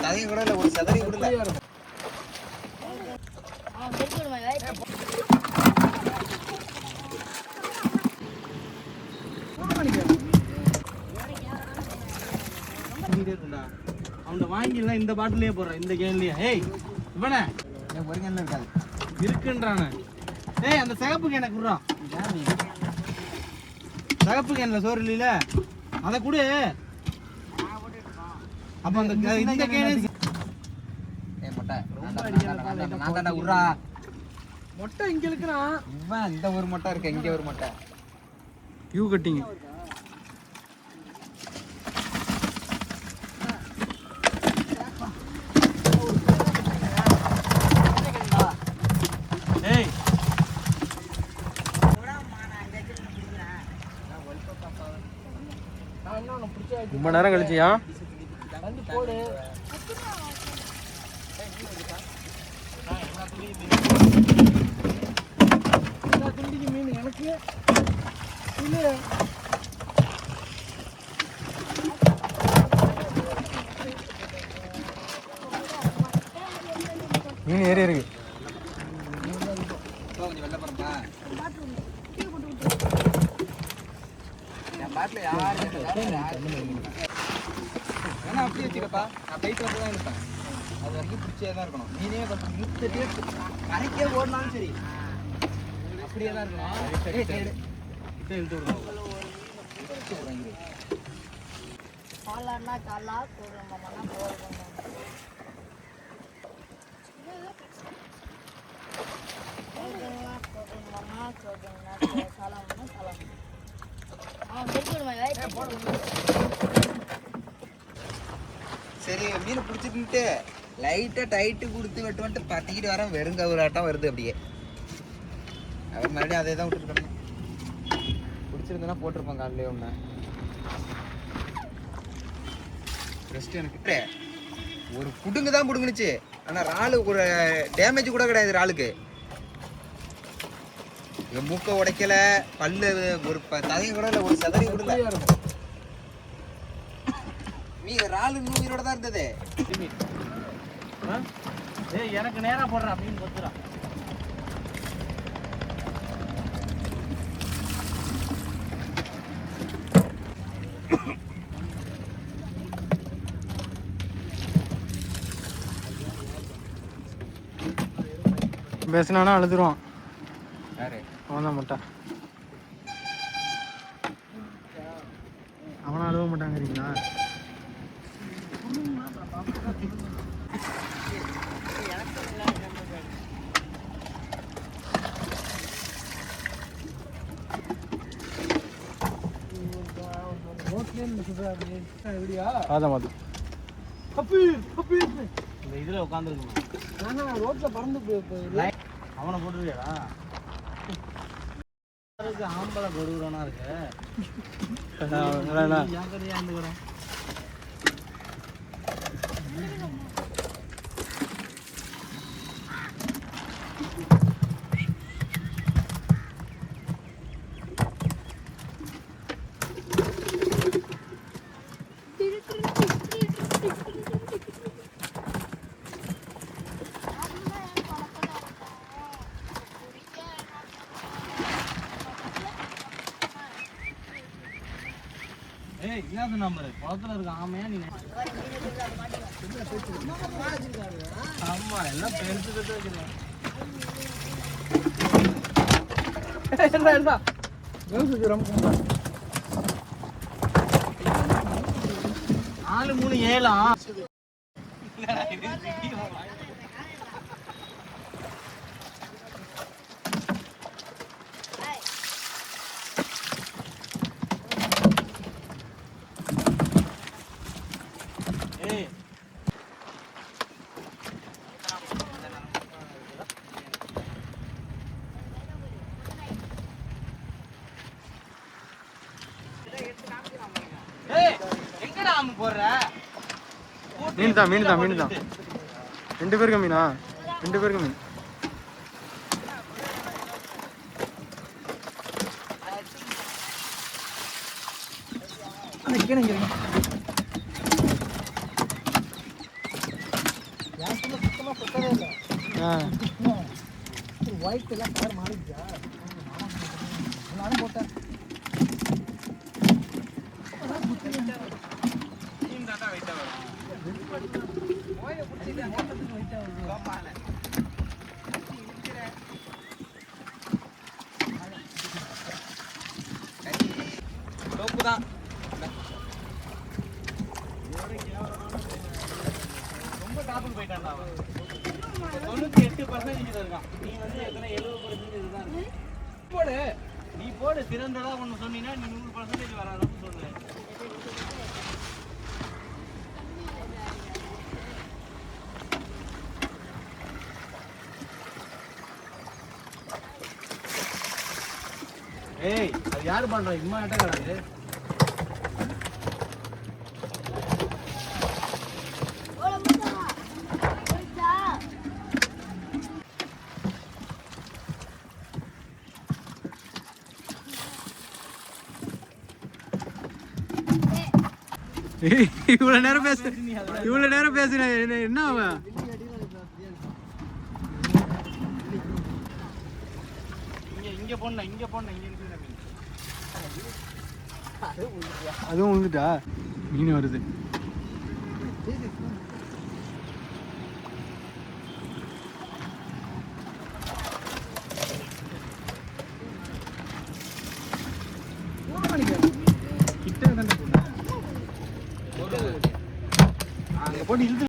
ததையும் கூட இல்லை, ஒரு சதறி கூட இல்லை. அவன் வாங்கிடலாம் இந்த பாட்டிலே போடுறான் இந்த கேன்லயே. ஏய் இவனே ஒரு கேன்ல இருக்காது இருக்குன்றானே. ஏய் அந்த சிகப்பு கேனை குடுறான். சிகப்பு கேன்ல சோறு இல்லையில அதை கொடு. அப்ப அந்த இந்த கேனு மொட்டை உர்றா. மொட்டை இங்க இருக்கிறான். இவன் இந்த ஒரு மொட்டை இருக்கு, இங்க ஒரு மொட்டை. You cutting. ஏய் ரொம்ப நேரம் கழிச்சியா போடு. மீன் எனக்கு மீன் ஏறி இருக்கு. கொஞ்சம் வெள்ள போறப்பா பாட்டில யாரு வேணா அப்படியே வச்சுக்கப்பா. நான் போயிட்டு வந்து தான் இருப்பேன். அது வரைக்கும் பிடிச்சே தான் இருக்கணும். மீனே கொஞ்சம் இழுத்துட்டே கரைக்கே ஓடினாலும் சரி அப்படியே தான் இருக்கணும். இழுத்து விடுவோம். சரி மீன் பிடிச்சிட்டு லைட்டா டைட்டு கொடுத்து வெட்டு வந்துட்டு பத்திக்கிட்டு வர வெறுங்கவுராட்டம் வருது. அப்படியே அவர் மறுபடியும் அதே தான் விட்டுட்டு பிடிச்சிருந்தேன்னா போட்டிருப்பாங்க காலையிலே ஒன்று. ரெஸ்ட் எனக்கு ஒரு புடுங்கு தான் பிடுங்குனுச்சு. ஆனால் ராலு ஒரு டேமேஜ் கூட கிடையாது. ராளுக்கு மூக்கை உடைக்கல, பல்லு ஒரு ததையும் கூட இல்லை, ஒரு சதறி கூட இல்லை. ராலு உயிரோட தான் இருந்தது. எனக்கு நேரா போடுறான் மீன் கொத்துறான். பேசினானா அழுதுருவான். அவன் தான் மாட்டான். அவனா அழுவ மாட்டாங்கிறீங்களா? இந்த இதுல உட்காந்துருக்கணும். ரோட்ல பறந்து அவனை போட்டுருக்கியாடா? ஆம்பளை கொடுக்குறானா இருக்கு. என்ன நம்பர் குளத்துல இருக்க ஆமையா நீ? ஆமா எல்லாம் பெருசு பெருசு வச்சிருக்கேன். 437 மீன் தான் மீன் தான் மீன் தான். 2 பேருக்கு மீனா? 2 பேருக்கு மீன். ஒயிட் எல்லாம் கலர் மாறிடுச்சா நானும் போட்டேன் ரொம்ப டாப்புக்கு போயிட்டான்டா அவன். 98% இதுல இருக்கான். நீ வந்து எத்தனை 70% இதுதான் இருக்கு. போடு. நீ போடு சிறந்ததா ஒண்ணு சொன்னீங்கன்னா நீ 100% வர அளவுக்கு சொல்லு. ஏய் அது யாரு பண்றா இம்மா ஆட்ட கிடக்கு இவ்வளவு நேரம் பேசுன என்ன அவன் இங்க போடணும் இங்க இருக்கு அதுவும் விழுந்துட்டா மீன் வருது கிட்ட தானே போட்டு இழுத்து